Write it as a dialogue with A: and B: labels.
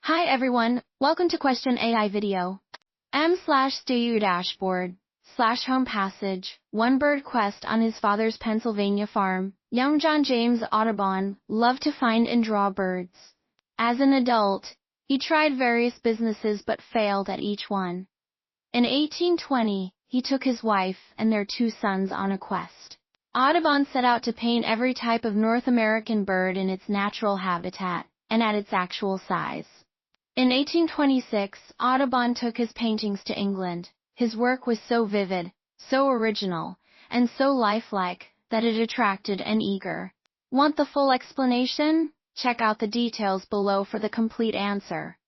A: Hi everyone, welcome to Question AI video. M/Udashboard/homePassage, one bird quest on his father's Pennsylvania farm. Young John James Audubon loved to find and draw birds. As an adult, he tried various businesses but failed at each one. In 1820, he took his wife and their 2 sons on a quest. Audubon set out to paint every type of North American bird in its natural habitat and at its actual size. In 1826, Audubon took his paintings to England. His work was so vivid, so original, and so lifelike that it attracted an eager. Want the full explanation? Check out the details below for the complete answer.